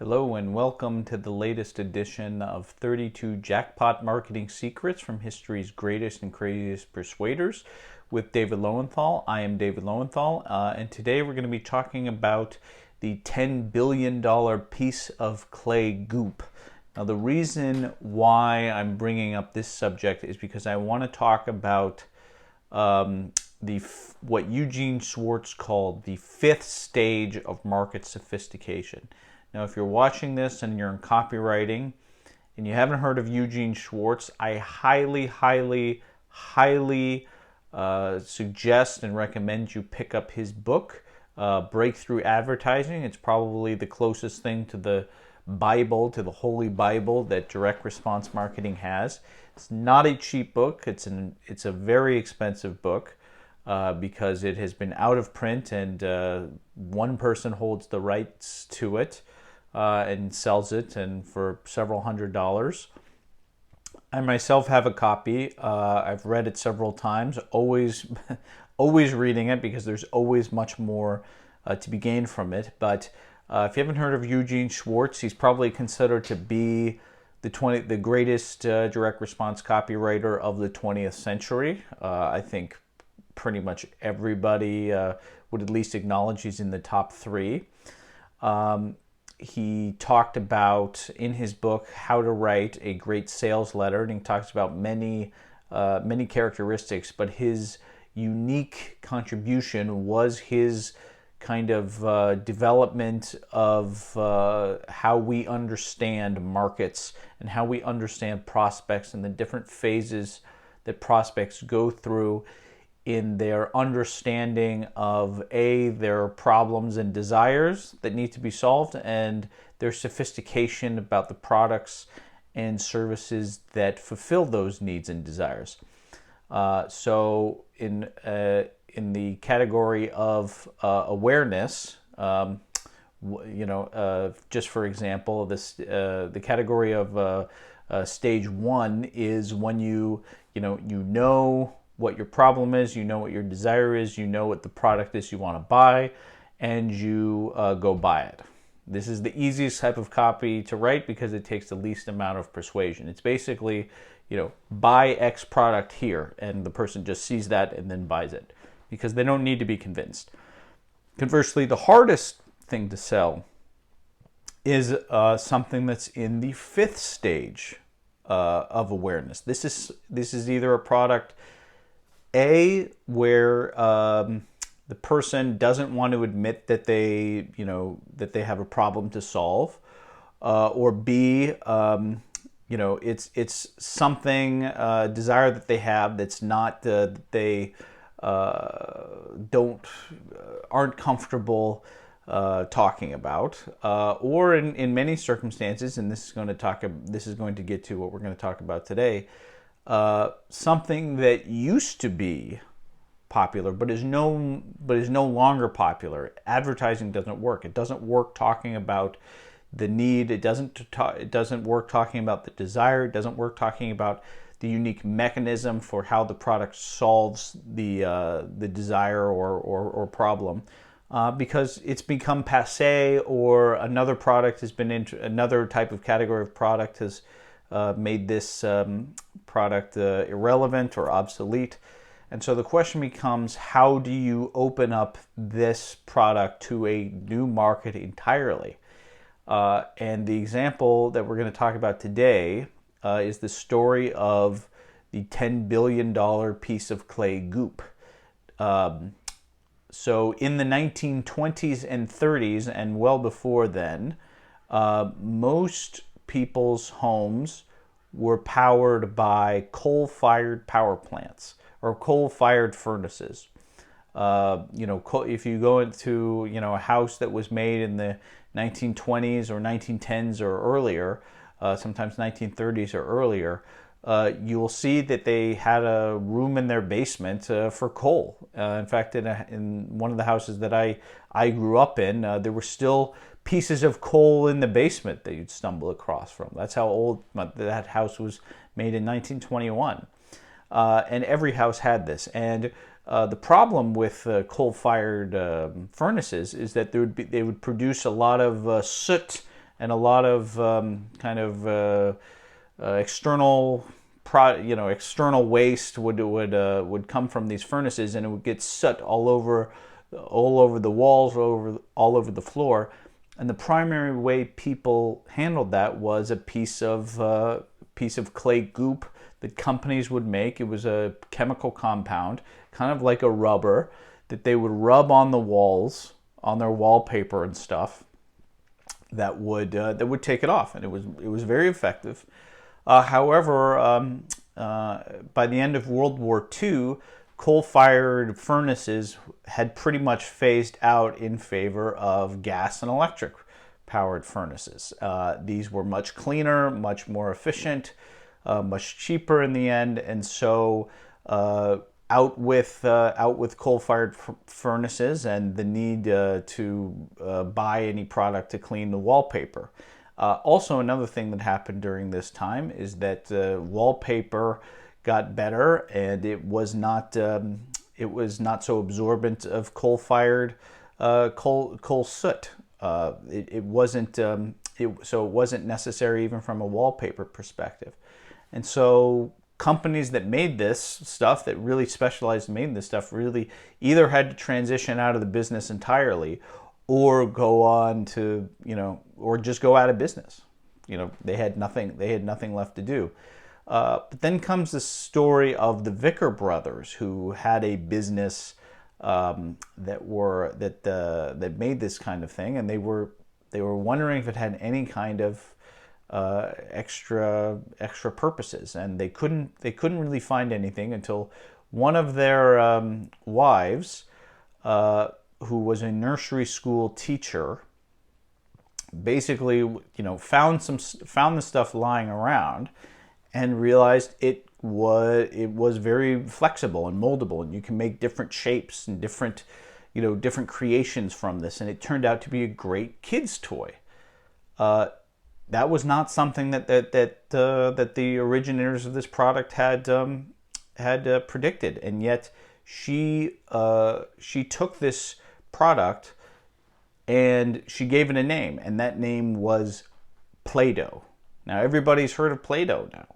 Hello and welcome to the latest edition of 32 Jackpot Marketing Secrets from history's greatest and craziest persuaders with David Lowenthal. I am David Lowenthal, and today we're going to be talking about the $10 billion piece of clay goop. Now, the reason why I'm bringing up this subject is because I want to talk about what Eugene Schwartz called the fifth stage of market sophistication. Now, if you're watching this and you're in copywriting and you haven't heard of Eugene Schwartz, I highly suggest and recommend you pick up his book, Breakthrough Advertising. It's probably the closest thing to the Bible, to the Holy Bible that direct response marketing has. It's not a cheap book. It's a very expensive book because it has been out of print and one person holds the rights to it and sells it and for several $100s. I myself have a copy. I've read it several times, always reading it because there's always much more to be gained from it. But if you haven't heard of Eugene Schwartz, he's probably considered to be the greatest direct response copywriter of the 20th century. I think pretty much everybody would at least acknowledge he's in the top three. He talked about in his book how to write a great sales letter, and he talks about many characteristics, but his unique contribution was his kind of development of how we understand markets and how we understand prospects and the different phases that prospects go through in their understanding of their problems and desires that need to be solved, and their sophistication about the products and services that fulfill those needs and desires. So in the category of awareness, just for example, the category of stage one is when you know what your problem is, you know what your desire is, you know what the product is you want to buy, and you go buy it. This is the easiest type of copy to write because it takes the least amount of persuasion. It's basically, buy X product here, and the person just sees that and then buys it because they don't need to be convinced. Conversely, the hardest thing to sell is something that's in the fifth stage of awareness. This is either a product where the person doesn't want to admit that they have a problem to solve, or B, it's something desire that they have that's not that they aren't comfortable talking about, or in many circumstances, and this is going to get to what we're going to talk about today. Something that used to be popular but is no longer popular. Advertising doesn't work. It doesn't work talking about the need. It doesn't work talking about the desire. It doesn't work talking about the unique mechanism for how the product solves the desire or problem, because it's become passé, or another product has been another type of category of product has made this product irrelevant or obsolete. And so the question becomes, how do you open up this product to a new market entirely? And the example that we're going to talk about today is the story of the $10 billion piece of clay goop. So in the 1920s and 30s, and well before then, most people's homes were powered by coal-fired power plants or coal-fired furnaces. If you go into a house that was made in the 1920s or 1910s or earlier, sometimes 1930s or earlier, you will see that they had a room in their basement for coal. In fact, in one of the houses that I grew up in, there were still pieces of coal in the basement that you'd stumble across from. That's how old that house was, made in 1921. And every house had this. And the problem with coal-fired furnaces is that they would produce a lot of soot and a lot of external external waste would come from these furnaces, and it would get soot all over the walls, all over the floor. And the primary way people handled that was a piece of clay goop that companies would make. It was a chemical compound, kind of like a rubber, that they would rub on the walls, on their wallpaper and stuff, that would take it off, and it was very effective. However, by the end of World War II, coal-fired furnaces had pretty much phased out in favor of gas and electric powered furnaces. These were much cleaner, much more efficient, much cheaper in the end, and so out with coal-fired furnaces and the need to buy any product to clean the wallpaper. Also, another thing that happened during this time is that wallpaper got better, and it was not so absorbent of coal-fired coal soot. So it wasn't necessary even from a wallpaper perspective. And so companies that made this stuff, that really specialized in making this stuff, really either had to transition out of the business entirely, or go on to, or just go out of business. They had nothing left to do. But then comes the story of the Vicker brothers, who had a business that made this kind of thing, and they were wondering if it had any kind of extra purposes, and they couldn't really find anything until one of their wives, who was a nursery school teacher, basically found the stuff lying around and realized it was very flexible and moldable, and you can make different shapes and different creations from this, and it turned out to be a great kids toy. That was not something that the originators of this product had predicted, and yet she took this product and she gave it a name, and that name was Play-Doh. Now everybody's heard of Play-Doh now.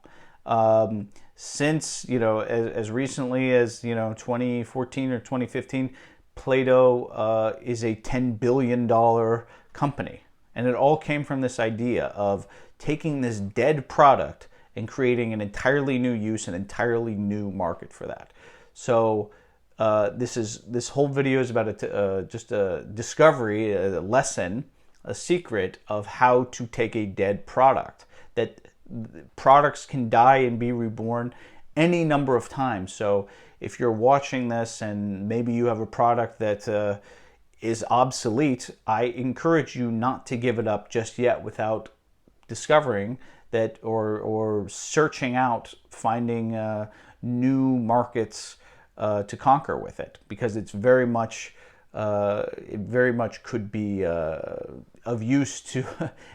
Since as recently as 2014 or 2015, Play-Doh is a $10 billion company. And it all came from this idea of taking this dead product and creating an entirely new use, an entirely new market for that. So this whole video is about just a discovery, a lesson, a secret of how to take a dead product. That products can die and be reborn any number of times. So if you're watching this and maybe you have a product that is obsolete, I encourage you not to give it up just yet without discovering that, or searching out, finding new markets to conquer with it, because it very much could be of use to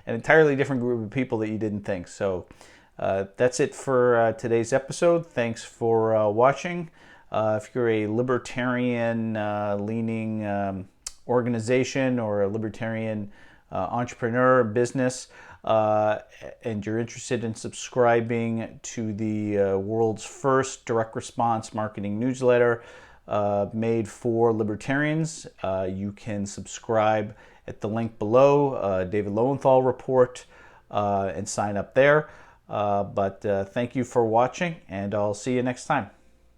an entirely different group of people that you didn't think. So that's it for today's episode. Thanks for watching. If you're a libertarian leaning organization or a libertarian entrepreneur business, and you're interested in subscribing to the world's first direct response marketing newsletter made for libertarians, you can subscribe at the link below, David Lowenthal Report, and sign up there. But thank you for watching, and I'll see you next time.